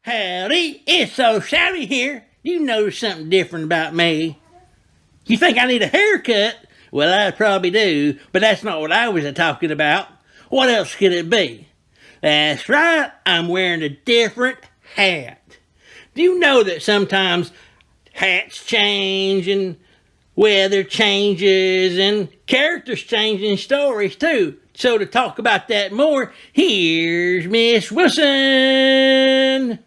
Howdy, it's so Sally here. You notice something different about me. You think I need a haircut? Well, I probably do, but that's not what I was talking about. What else could it be? That's right, I'm wearing a different hat. Do you know that sometimes hats change and weather changes and characters change in stories too? So to talk about that more, here's Miss Wilson.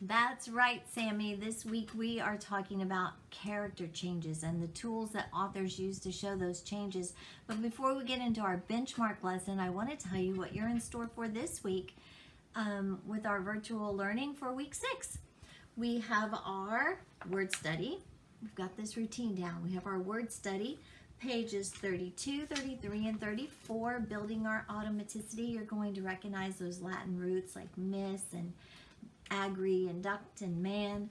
That's right, Sammy. This week we are talking about character changes and the tools that authors use to show those changes. But before we get into our benchmark lesson, I want to tell you what you're in store for this week with our virtual learning for week 6. We have our word study. We've got this routine down. We have our word study, pages 32, 33, and 34, building our automaticity. You're going to recognize those Latin roots like miss and agree and duct and man.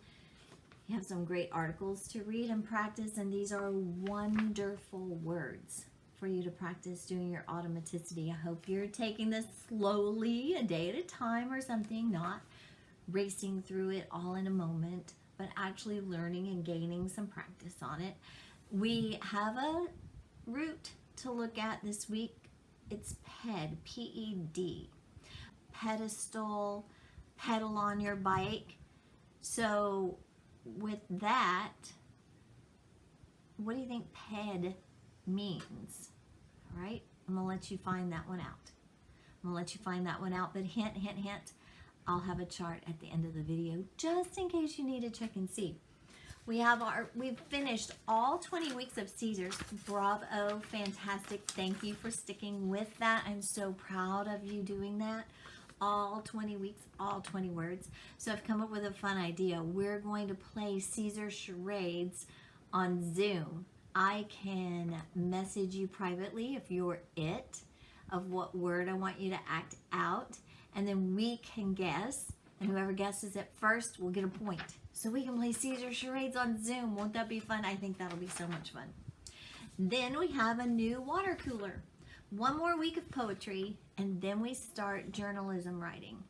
You have some great articles to read and practice, and these are wonderful words for you to practice doing your automaticity. I hope you're taking this slowly, a day at a time or something, not racing through it all in a moment, but actually learning and gaining some practice on it. We have a root to look at this week. It's PED, P-E-D, pedestal, pedal on your bike. So with that, what do you think ped means? All right, I'm gonna let you find that one out. But hint, I'll have a chart at the end of the video just in case you need to check and see. We've finished all 20 weeks of Caesars. Bravo, fantastic. Thank you for sticking with that. I'm so proud of you doing that. All 20 weeks, all 20 words. So I've come up with a fun idea. We're going to play Caesar charades on Zoom. I can message you privately if you're it, of what word I want you to act out, and then we can guess, and whoever guesses it first will get a point. So we can play Caesar charades on Zoom. Won't that be fun? I think that'll be so much fun. Then we have a new water cooler. One more week of poetry, and then we start journalism writing.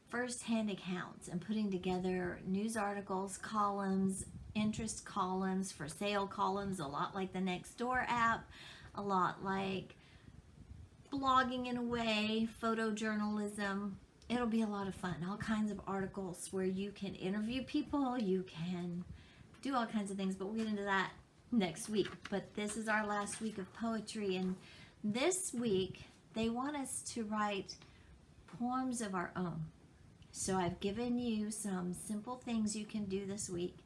First-hand accounts and putting together news articles, columns, interest columns, for sale columns, a lot like the Nextdoor app, a lot like blogging in a way, photojournalism. It'll be a lot of fun. All kinds of articles where you can interview people, you can do all kinds of things, but we'll get into that next week. But this is our last week of poetry, and this week they want us to write poems of our own. So I've given you some simple things you can do this week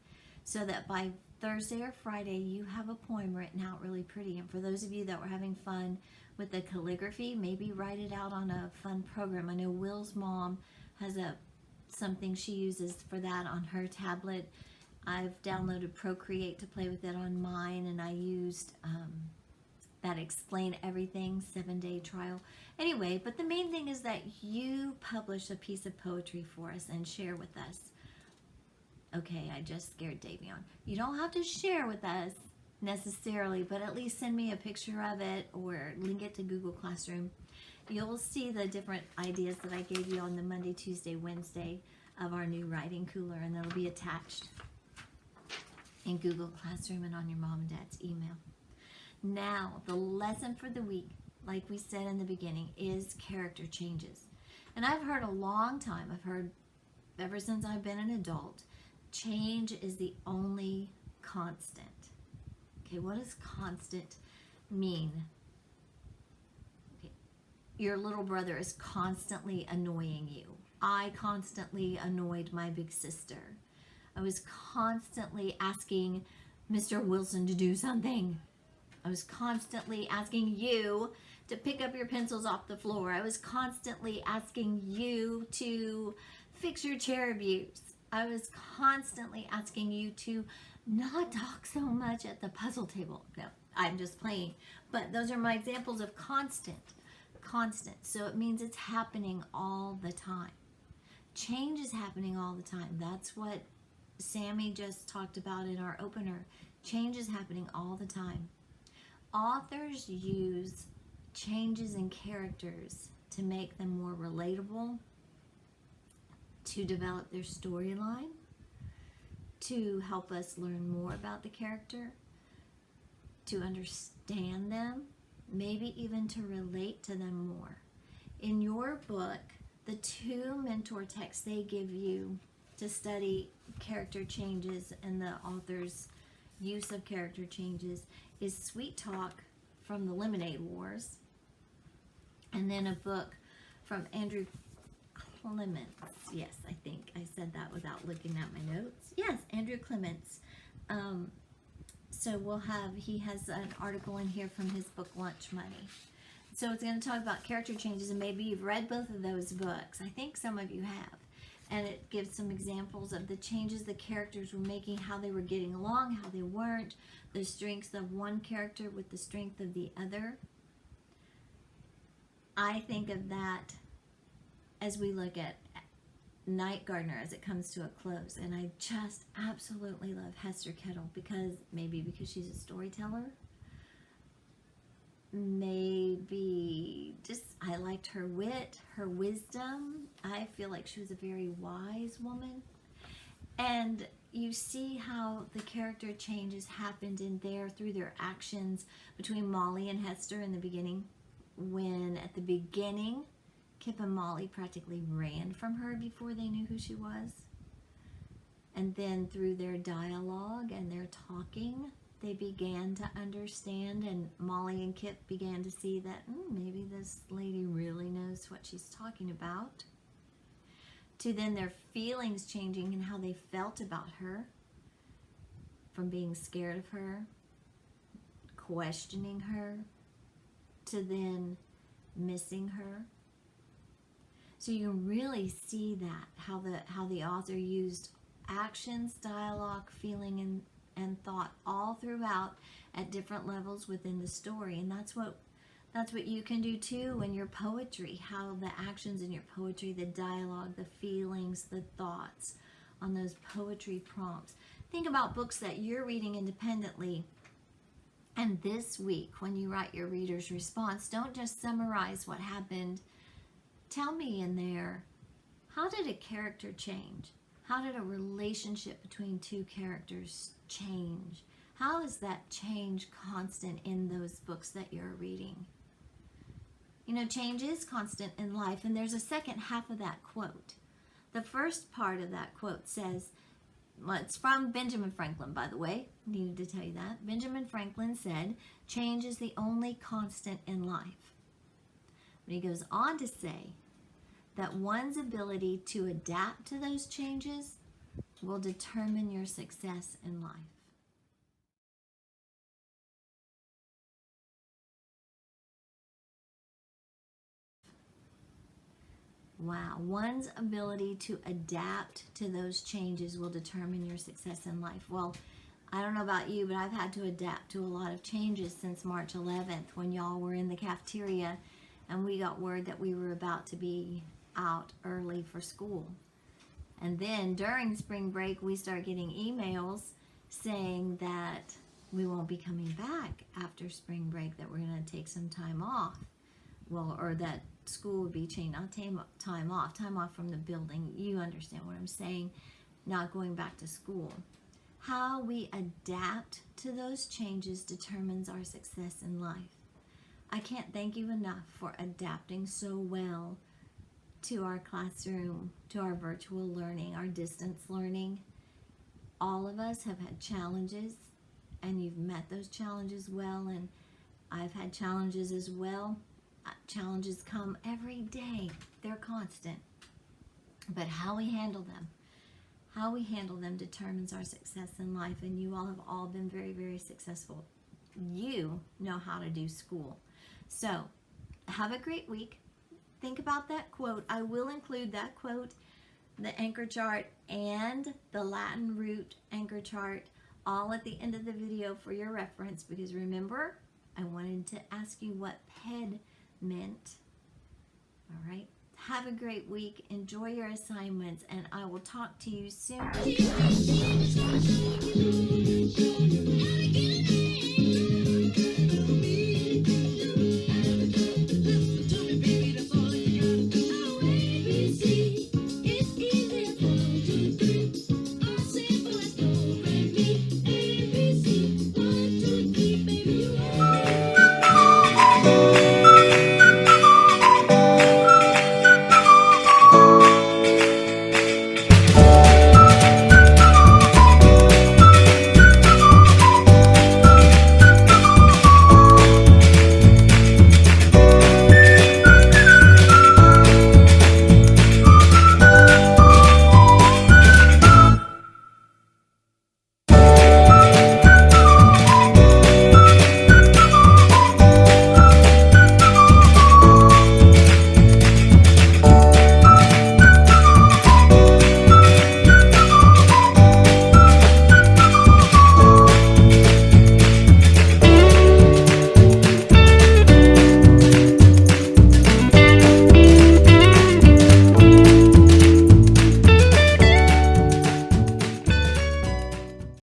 so that by Thursday or Friday you have a poem written out really pretty. And for those of you that were having fun with the calligraphy, maybe write it out on a fun program. I know Will's mom has something she uses for that on her tablet. I've downloaded Procreate to play with it on mine, and I used that Explain Everything 7-day trial. Anyway, but the main thing is that you publish a piece of poetry for us and share with us. Okay, I just scared Davion. You don't have to share with us necessarily, but at least send me a picture of it or link it to Google Classroom. You'll see the different ideas that I gave you on the Monday, Tuesday, Wednesday of our new writing cooler, and that'll be attached in Google Classroom and on your mom and dad's email. Now, the lesson for the week, like we said in the beginning, is character changes. And I've heard a long time, I've heard ever since I've been an adult, change is the only constant. Okay, what does constant mean? Okay, your little brother is constantly annoying you. I constantly annoyed my big sister. I was constantly asking Mr. Wilson to do something. I was constantly asking you to pick up your pencils off the floor. I was constantly asking you to fix your chair abuse. I was constantly asking you to not talk so much at the puzzle table. No, I'm just playing. But those are my examples of constant. So it means it's happening all the time. Change is happening all the time. That's what Sammy just talked about in our opener. Change is happening all the time. Authors use changes in characters to make them more relatable to develop their storyline, to help us learn more about the character, to understand them, maybe even to relate to them more. In your book, the two mentor texts they give you to study character changes and the author's use of character changes is Sweet Talk from the Lemonade Wars, and then a book from Andrew Clements. Yes, I think I said that without looking at my notes. Yes, Andrew Clements. So he has an article in here from his book Lunch Money. So it's going to talk about character changes, and maybe you've read both of those books. I think some of you have. And it gives some examples of the changes the characters were making, how they were getting along, how they weren't, the strengths of one character with the strength of the other. I think of that as we look at Night Gardener as it comes to a close. And I just absolutely love Hester Kettle because she's a storyteller. Maybe just I liked her wit, her wisdom. I feel like she was a very wise woman. And you see how the character changes happened in there through their actions between Molly and Hester in the beginning. When at the beginning, Kip and Molly practically ran from her before they knew who she was. And then through their dialogue and their talking, they began to understand, and Molly and Kip began to see that maybe this lady really knows what she's talking about. To then their feelings changing and how they felt about her, from being scared of her, questioning her, to then missing her. So you can really see that, how the author used actions, dialogue, feeling, and thought all throughout at different levels within the story. And that's what you can do too in your poetry, how the actions in your poetry, the dialogue, the feelings, the thoughts on those poetry prompts. Think about books that you're reading independently. And this week, when you write your reader's response, don't just summarize what happened. Tell me in there, how did a character change? How did a relationship between two characters change? How is that change constant in those books that you're reading? You know, change is constant in life, and there's a second half of that quote. The first part of that quote says, well, it's from Benjamin Franklin, by the way. Needed to tell you that. Benjamin Franklin said, change is the only constant in life. But he goes on to say that one's ability to adapt to those changes will determine your success in life. Wow, one's ability to adapt to those changes will determine your success in life. Well, I don't know about you, but I've had to adapt to a lot of changes since March 11th when y'all were in the cafeteria and we got word that we were about to be out early for school. And then during spring break, we start getting emails saying that we won't be coming back after spring break, that we're going to take some time off. Well, or that school would be changed, not time off from the building. You understand what I'm saying, not going back to school. How we adapt to those changes determines our success in life. I can't thank you enough for adapting so well to our classroom, to our virtual learning, our distance learning. All of us have had challenges, and you've met those challenges well, and I've had challenges as well. Challenges come every day. They're constant. But how we handle them determines our success in life, and you all have all been very, very successful. You know how to do school. So, have a great week. Think about that quote. I will include that quote, the anchor chart, and the Latin root anchor chart all at the end of the video for your reference, because remember, I wanted to ask you what PED meant. All right. Have a great week. Enjoy your assignments, and I will talk to you soon.